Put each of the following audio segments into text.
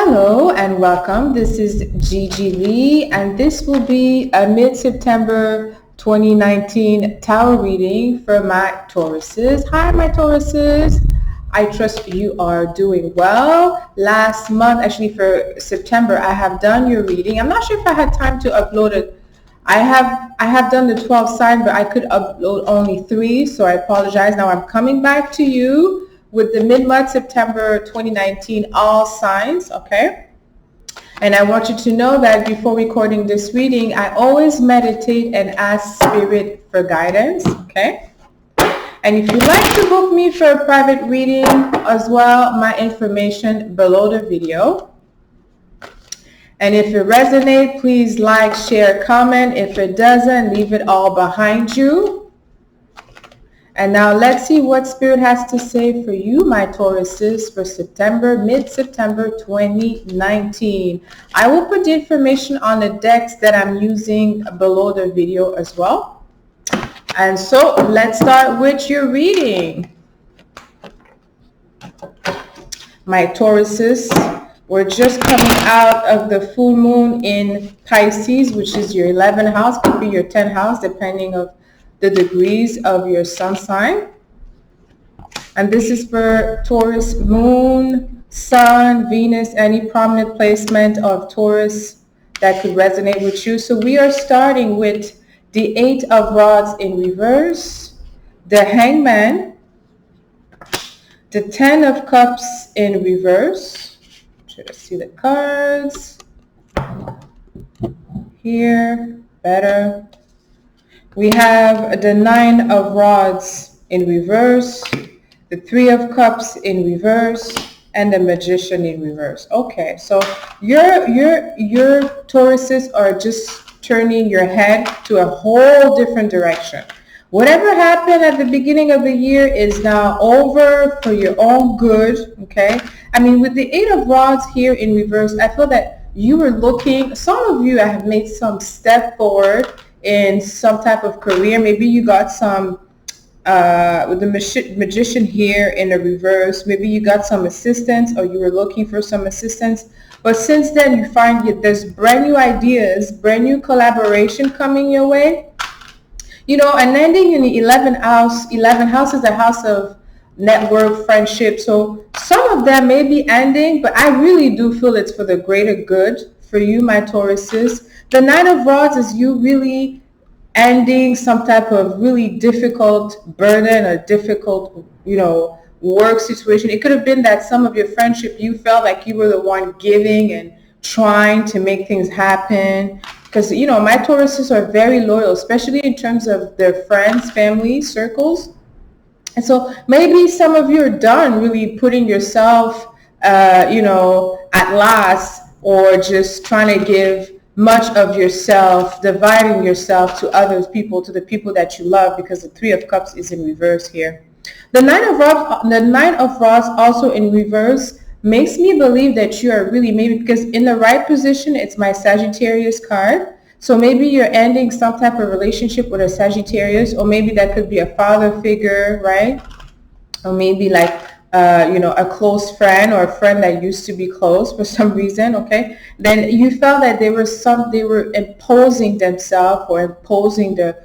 Hello and welcome. This is Gigi Lee, and this will be a mid-September 2019 tarot reading for my Tauruses. Hi, my Tauruses. I trust you are doing well. Last month, actually for September, I have done your reading. I'm not sure if I had time to upload it. I have done the 12 signs, but I could upload only 3, so I apologize. Now I'm coming back to you with the mid-month September 2019 all signs, okay? And I want you to know that before recording this reading, I always meditate and ask Spirit for guidance, okay? And if you'd like to book me for a private reading as well, my information below the video. And if it resonates, please like, share, comment. If it doesn't, leave it all behind you. And now let's see what Spirit has to say for you, my Tauruses, for September, mid-September 2019. I will put the information on the decks that I'm using below the video as well. And so let's start with your reading. My Tauruses, we're just coming out of the full moon in Pisces, which is your 11th house, could be your 10th house, depending on the degrees of your sun sign. And this is for Taurus, moon, sun, Venus, any prominent placement of Taurus that could resonate with you. So we are starting with the 8 of Rods in reverse, the Hangman, the 10 of Cups in reverse. Should I see the cards? Here, better. We have the 9 of Rods in reverse, the 3 of Cups in reverse, and the Magician in reverse. Okay, so your Tauruses are just turning your head to a whole different direction. Whatever happened at the beginning of the year is now over for your own good, okay? I mean, with the 8 of Rods here in reverse, I feel that you were looking, some of you have made some step forward in some type of career. Maybe you got some, with the Magician here in the reverse, maybe you got some assistance or you were looking for some assistance. But since then, you find there's brand new ideas, brand new collaboration coming your way. You know, and ending in the 11th house, 11th house is a house of network, friendship. So some of them may be ending, but I really do feel it's for the greater good for you, my Tauruses. The 9 of Rods is you really ending some type of really difficult burden or difficult, you know, work situation. It could have been that some of your friendship, you felt like you were the one giving and trying to make things happen. Because, you know, my Tauruses are very loyal, especially in terms of their friends, family, circles. And so maybe some of you are done really putting yourself, you know, at last, or just trying to give much of yourself, dividing yourself to other people, to the people that you love, because the 3 of Cups is in reverse here. The 9 of Rods also in reverse makes me believe that you are really, maybe because in the right position, it's my Sagittarius card. So maybe you're ending some type of relationship with a Sagittarius, or maybe that could be a father figure, right? Or maybe like, you know, a close friend or a friend that used to be close for some reason, okay? Then you felt that they were imposing themselves or imposing the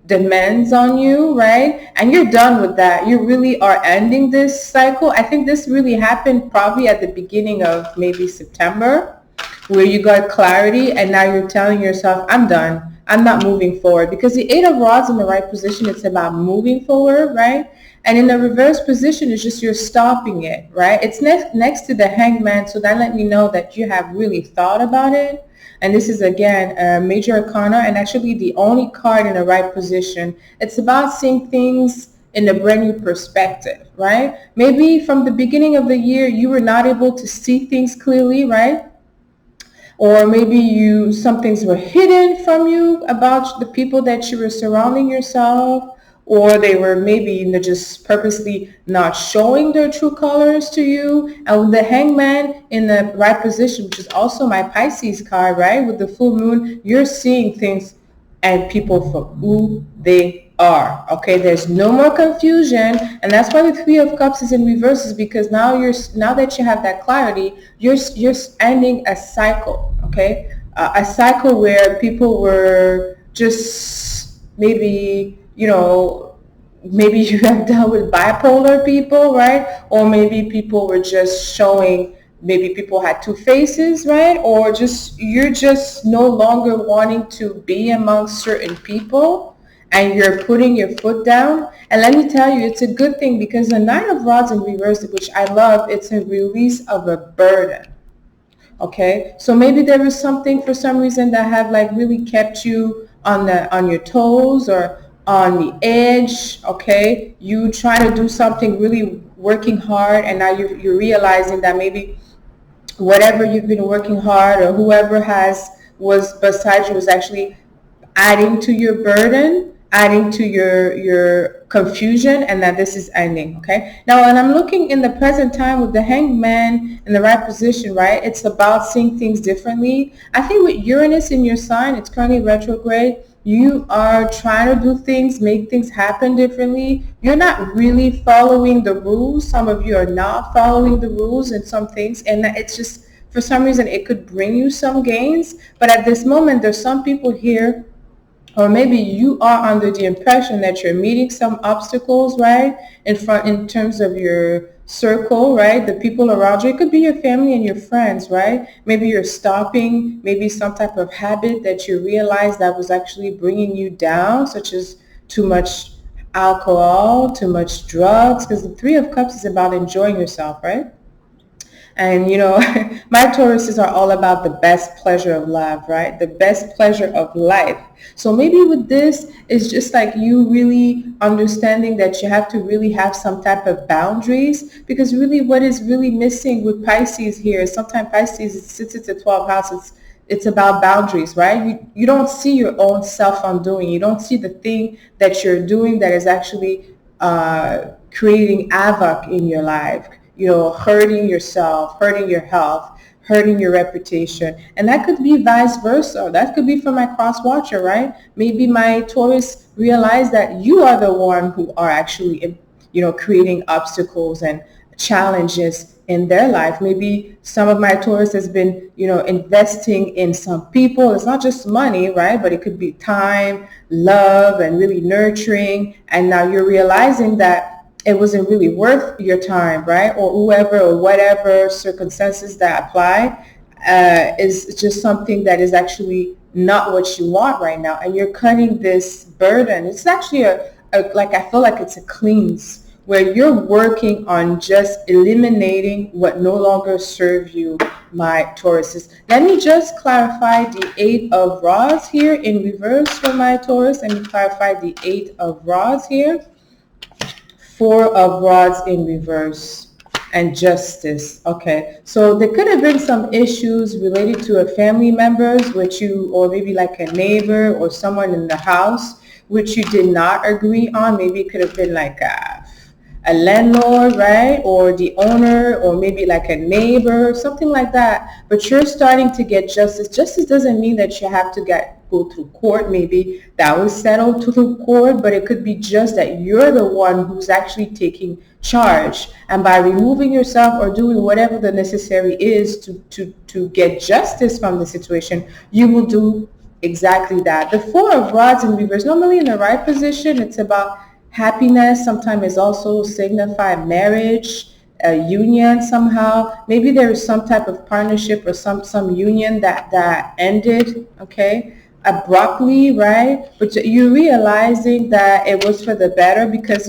demands on you, right? And you're done with that. You really are ending this cycle. I think this really happened probably at the beginning of maybe September, where you got clarity and now you're telling yourself, I'm done. I'm not moving forward. Because the 8 of Rods in the right position, it's about moving forward, right? And in the reverse position, it's just you're stopping it, right? It's next to the Hangman, so that let me know that you have really thought about it. And this is, again, a major arcana, and actually the only card in the right position. It's about seeing things in a brand new perspective, right? Maybe from the beginning of the year, you were not able to see things clearly, right? Or maybe some things were hidden from you about the people that you were surrounding yourself, or they were maybe just purposely not showing their true colors to you. And with the Hangman in the right position, which is also my Pisces card, right? With the full moon, you're seeing things and people for who they are. Okay, there's no more confusion, and that's why the Three of Cups is in reverse, is because now that you have that clarity, you're ending a cycle. Okay, a cycle where people were just maybe, maybe you have dealt with bipolar people, right? Or maybe people were just showing, maybe people had two faces, right? Or just you're just no longer wanting to be among certain people, and you're putting your foot down. And let me tell you, it's a good thing, because the Nine of Rods in reverse, which I love, it's a release of a burden. Okay, so maybe there was something for some reason that have like really kept you on your toes or on the edge. Okay, you try to do something, really working hard, and now you're realizing that maybe whatever you've been working hard, or whoever was beside you, was actually adding to your burden, adding to your confusion, and that this is ending. Okay, now when I'm looking in the present time with the Hanged Man in the right position, right, it's about seeing things differently. I think with Uranus in your sign, it's currently retrograde, you are trying to do things, make things happen differently. You're not really following the rules. Some of you are not following the rules in some things, and it's just, for some reason, it could bring you some gains. But at this moment, there's some people here, or maybe you are under the impression that you're meeting some obstacles, right, in terms of your circle, right, the people around you. It could be your family and your friends, right? Maybe you're stopping maybe some type of habit that you realize that was actually bringing you down, such as too much alcohol, too much drugs, because the Three of Cups is about enjoying yourself, right? And my Tauruses are all about the best pleasure of love, right? The best pleasure of life. So maybe with this, it's just like you really understanding that you have to really have some type of boundaries, because really what is really missing with Pisces here is sometimes Pisces, it sits at the 12th house. It's about boundaries, right? You don't see your own self undoing. You don't see the thing that you're doing that is actually creating havoc in your life, hurting yourself, hurting your health, hurting your reputation. And that could be vice versa. That could be for my cross watcher, right? Maybe my Taurus realize that you are the one who are actually, creating obstacles and challenges in their life. Maybe some of my Taurus has been, investing in some people. It's not just money, right? But it could be time, love, and really nurturing. And now you're realizing that it wasn't really worth your time, right? Or whoever or whatever circumstances that apply is just something that is actually not what you want right now. And you're cutting this burden. It's actually I feel like it's a cleanse, where you're working on just eliminating what no longer serves you, my Tauruses. Let me just clarify the Eight of Rods here in reverse for my Taurus. Let me clarify the Eight of Rods here. Four of Rods in reverse, and Justice. Okay, so there could have been some issues related to a family members, or maybe like a neighbor or someone in the house, which you did not agree on. Maybe it could have been like a landlord, right? Or the owner, or maybe like a neighbor, something like that. But you're starting to get justice. Justice doesn't mean that you have to go through court. Maybe that was settled through court, but it could be just that you're the one who's actually taking charge. And by removing yourself or doing whatever the necessary is to get justice from the situation, you will do exactly that. The Four of Rods in reverse, normally in the right position, it's about happiness. Sometimes it's also signify marriage, a union somehow. Maybe there is some type of partnership or some union that ended, okay, abruptly, right? But you're realizing that it was for the better, because,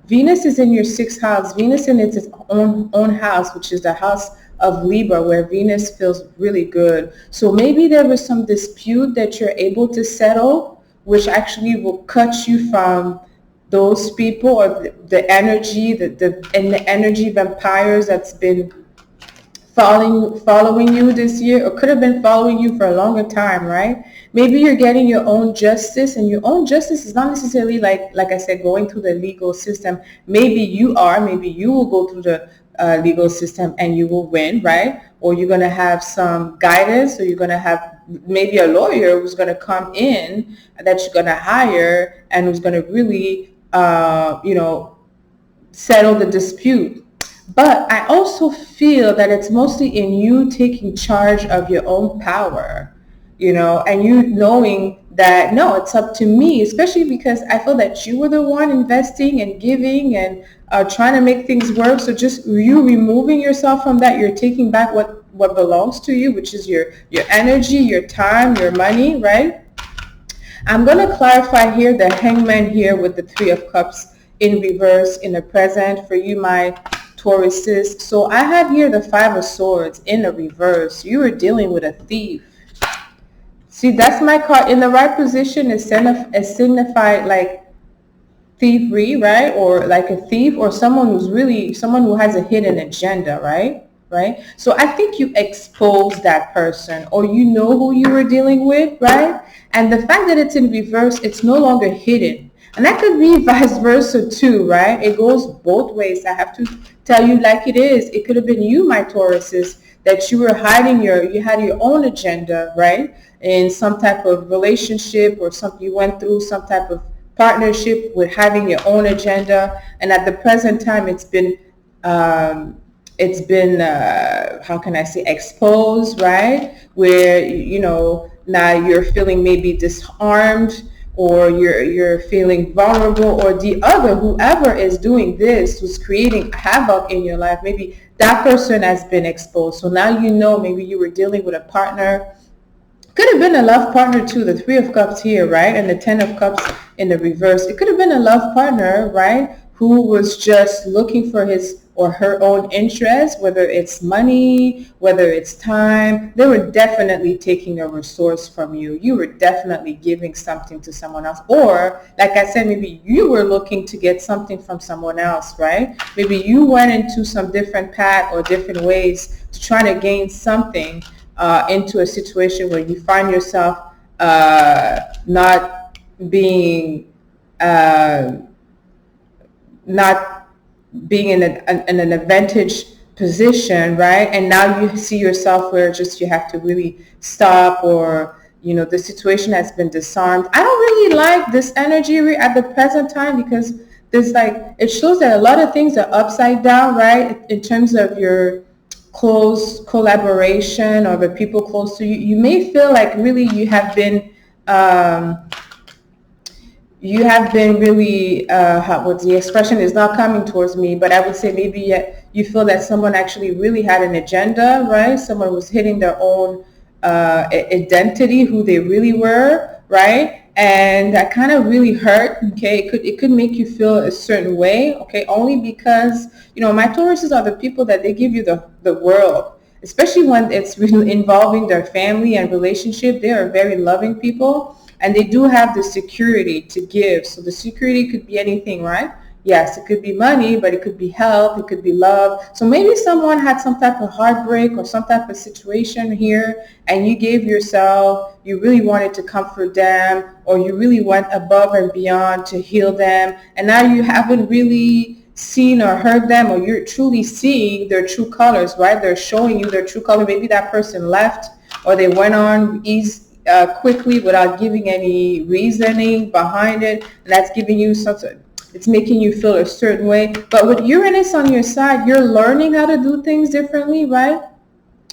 Venus is in your sixth house. Venus in its own house, which is the house of Libra, where Venus feels really good. So maybe there was some dispute that you're able to settle, which actually will cut you from those people, or the energy, the energy vampires that's been following you this year, or could have been following you for a longer time, right? Maybe you're getting your own justice, and your own justice is not necessarily like I said, going through the legal system. Maybe you will go through the legal system and you will win, right? Or you're going to have some guidance, or you're going to have maybe a lawyer who's going to come in that you're going to hire and who's going to really, settle the dispute. But I also feel that it's mostly in you taking charge of your own power, and you knowing that, no, it's up to me, especially because I feel that you were the one investing and giving and trying to make things work. So just you removing yourself from that, you're taking back what belongs to you, which is your energy, your time, your money, right? I'm going to clarify here the Hangman here with the Three of Cups in reverse in the present for you, my Tauruses. So I have here the Five of Swords in the reverse. You are dealing with a thief. See, that's my card. In the right position is signified like thievery, right? Or like a thief, or someone who has a hidden agenda, right? Right? So I think you expose that person, or you know who you were dealing with, right? And the fact that it's in reverse, it's no longer hidden. And that could be vice versa too, right? It goes both ways. I have to tell you like it is. It could have been you, my Tauruses, that you were hiding you had your own agenda, right? In some type of relationship or something, you went through some type of partnership with having your own agenda. And at the present time, it's been how can I say, exposed, right? Where, now you're feeling maybe disarmed, or you're feeling vulnerable, or whoever is doing this, who's creating havoc in your life, maybe that person has been exposed. So now maybe you were dealing with a partner. Could have been a love partner too, the Three of Cups here, right? And the Ten of Cups in the reverse. It could have been a love partner, right? Who was just looking for his or her own interest, whether it's money, whether it's time. They were definitely taking a resource from you. You were definitely giving something to someone else. Or, like I said, maybe you were looking to get something from someone else, right? Maybe you went into some different path or different ways to try to gain something into a situation where you find yourself not being in an advantage position, right? And now you see yourself where just you have to really stop, or the situation has been disarmed. I don't really like this energy at the present time, because it shows that a lot of things are upside down, right? In terms of your close collaboration or the people close to you. You may feel like really you have been really, what's the expression is not coming towards me, but I would say maybe you feel that someone actually really had an agenda, right? Someone was hitting their own identity, who they really were, right? And that kind of really hurt, okay? It could make you feel a certain way, okay? Only because, my Tauruses are the people that they give you the world, especially when it's really involving their family and relationship. They are very loving people, and they do have the security to give. So the security could be anything, right? Yes, it could be money, but it could be health, it could be love. So maybe someone had some type of heartbreak or some type of situation here, and you gave yourself, you really wanted to comfort them, or you really went above and beyond to heal them, and now you haven't really seen or heard them, or you're truly seeing their true colors, right? They're showing you their true color. Maybe that person left, or they went on quickly without giving any reasoning behind it, and that's giving you something. It's making you feel a certain way. But with Uranus on your side, you're learning how to do things differently, right?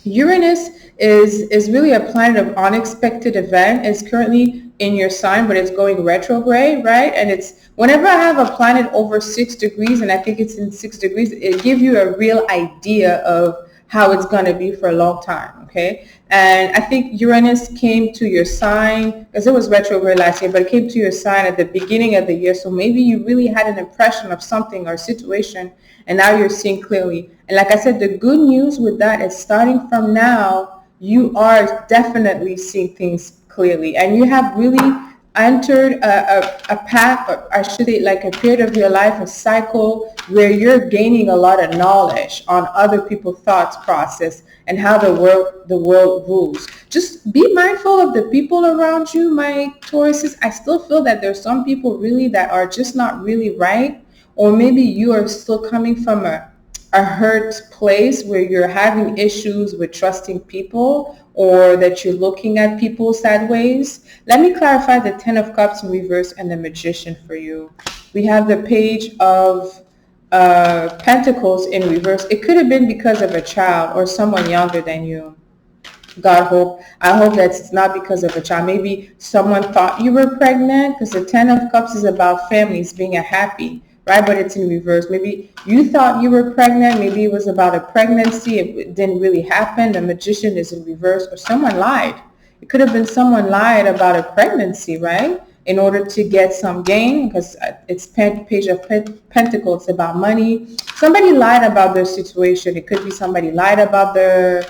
Uranus is really a planet of unexpected event. It's currently in your sign, but it's going retrograde, right? And it's whenever I have a planet over 6 degrees, and I think it's in 6 degrees, it gives you a real idea of how it's going to be for a long time, okay? And I think Uranus came to your sign, because it was retrograde last year, but it came to your sign at the beginning of the year. So maybe you really had an impression of something or situation, and now you're seeing clearly. And like I said, the good news with that is starting from now, you are definitely seeing things clearly. And you have really entered a path, or I should say like a period of your life, a cycle where you're gaining a lot of knowledge on other people's thoughts process and how the world rules. Just be mindful of the people around you, my Tauruses. I still feel that there's some people really that are just not really right, or maybe you are still coming from a a hurt place where you're having issues with trusting people, or that you're looking at people sideways. Let me clarify the Ten of Cups in reverse and the Magician for you. We have the Page of Pentacles in reverse. It could have been because of a child or someone younger than you. I hope that's not because of a child. Maybe someone thought you were pregnant, because the Ten of Cups is about families being happy, right? But it's in reverse. Maybe you thought you were pregnant. Maybe it was about a pregnancy. It didn't really happen. The Magician is in reverse, or someone lied. It could have been someone lied about a pregnancy, right? In order to get some gain, because it's Page of Pentacles, it's about money. Somebody lied about their situation. It could be somebody lied about their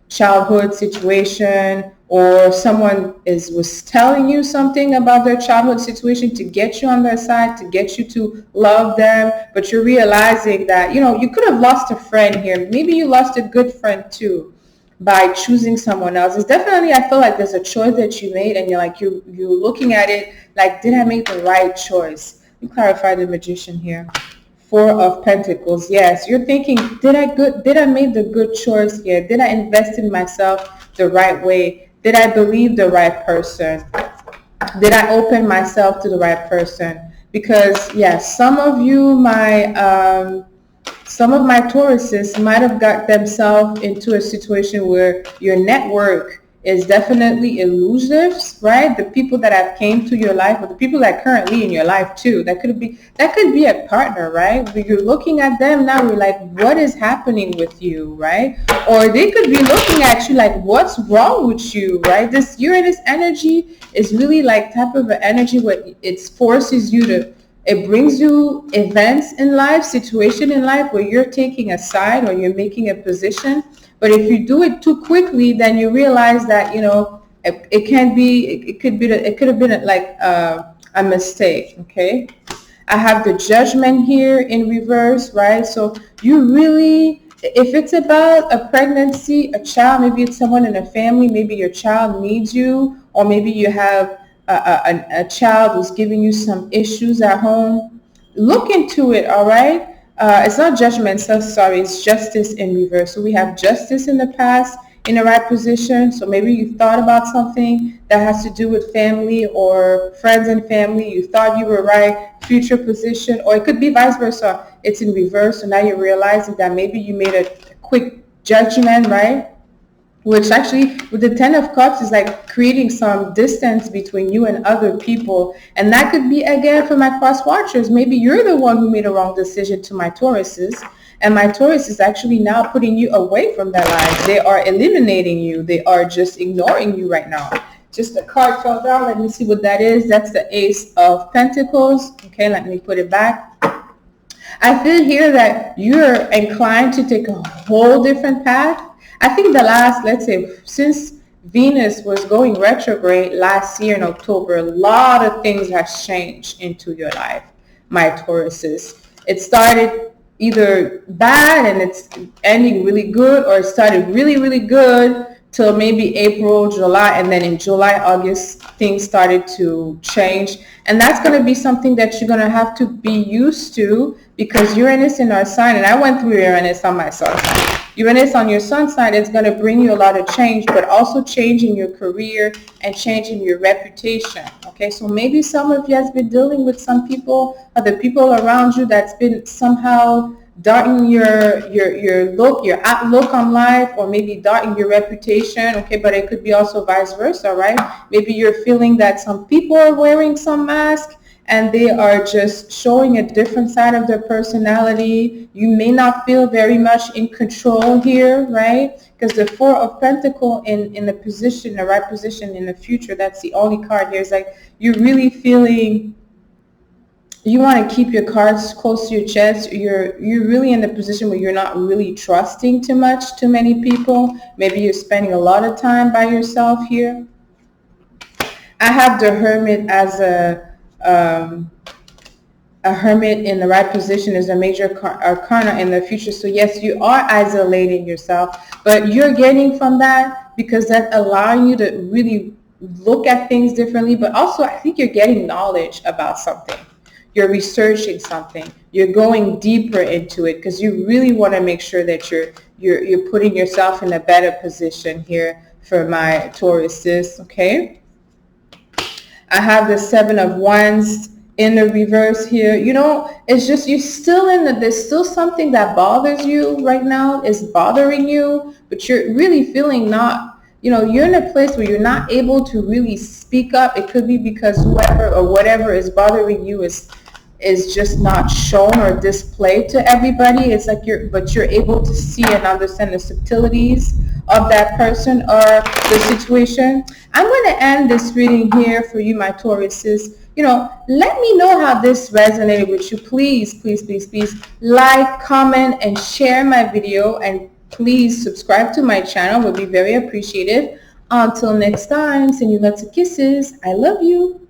childhood situation, or someone was telling you something about their childhood situation to get you on their side, to get you to love them, but you're realizing that, you could have lost a friend here. Maybe you lost a good friend too by choosing someone else. It's definitely, I feel like there's a choice that you made, and you're looking at it like, did I make the right choice? Let me clarify the Magician here. Four of Pentacles. Yes, you're thinking, did I make the good choice here? Did I invest in myself the right way? Did I believe the right person? Did I open myself to the right person? Because yes, some of my Tauruses might have got themselves into a situation where your network is definitely elusive, right? The people that have came to your life, or the people that are currently in your life too, that could be a partner, right? But you're looking at them now, you're like, what is happening with you, right? Or they could be looking at you like, what's wrong with you, right? This Uranus energy is really like type of an energy where it forces you to, it brings you events in life, situation in life where you're taking a side or you're making a position. But if you do it too quickly, then you realize that, it could have been like a mistake. Okay. I have the Judgment here in reverse, right? So you really, if it's about a pregnancy, a child, maybe it's someone in a family, maybe your child needs you, or maybe you have a child who's giving you some issues at home, look into it, all right? It's not Judgment, so sorry, it's Justice in reverse. So we have Justice in the past in the right position. So maybe you thought about something that has to do with family or friends and family. You thought you were right, future position, or it could be vice versa. It's in reverse. So now you're realizing that maybe you made a quick judgment, right? Which actually, with the Ten of Cups, is like creating some distance between you and other people. And that could be, again, for my cross watchers. Maybe you're the one who made a wrong decision to my Tauruses. And my Taurus is actually now putting you away from their lives. They are eliminating you. They are just ignoring you right now. Just a card fell down. Let me see what that is. That's the Ace of Pentacles. Okay, let me put it back. I feel here that you're inclined to take a whole different path. I think the last, let's say, since Venus was going retrograde last year in October, a lot of things have changed into your life, my Tauruses. It started either bad and it's ending really good, or it started really, really good till maybe April, July, and then in July, August, things started to change. And that's going to be something that you're going to have to be used to, because Uranus in our sign, and I went through Uranus on my sun sign. Uranus on your sun sign is going to bring you a lot of change, but also changing your career and changing your reputation. Okay, so maybe some of you has been dealing with some people, other people around you that's been somehow darting your look, your outlook on life, or maybe darting your reputation. Okay, but it could be also vice versa, right? Maybe you're feeling that some people are wearing some mask and they are just showing a different side of their personality. You may not feel very much in control here, right? Because the Four of Pentacles in the position, the right position in the future, that's the only card here. It's like you're really feeling, you want to keep your cards close to your chest. You're really in the position where you're not really trusting too many people. Maybe you're spending a lot of time by yourself here. I have the Hermit as a Hermit in the right position is a major arcana in the future. So yes, you are isolating yourself, but you're getting from that because that's allowing you to really look at things differently. But also, I think you're getting knowledge about something. you're researching something. You're going deeper into it because you really want to make sure that you're putting yourself in a better position here for my Tauruses, okay? I have the 7 of Wands in the reverse here. You know, it's just you're still in there's still something that bothers you right now, is bothering you, but you're really feeling not, you know, you're in a place where you're not able to really speak up. It could be because whoever or whatever is bothering you is just not shown or displayed to everybody. It's like you're able to see and understand the subtleties of that person or the situation. I'm going to end this reading here for you, my Tauruses. You know, let me know how this resonated with you. Please, please, please, please like, comment, and share my video. And please subscribe to my channel. It would be very appreciated. Until next time, send you lots of kisses. I love you.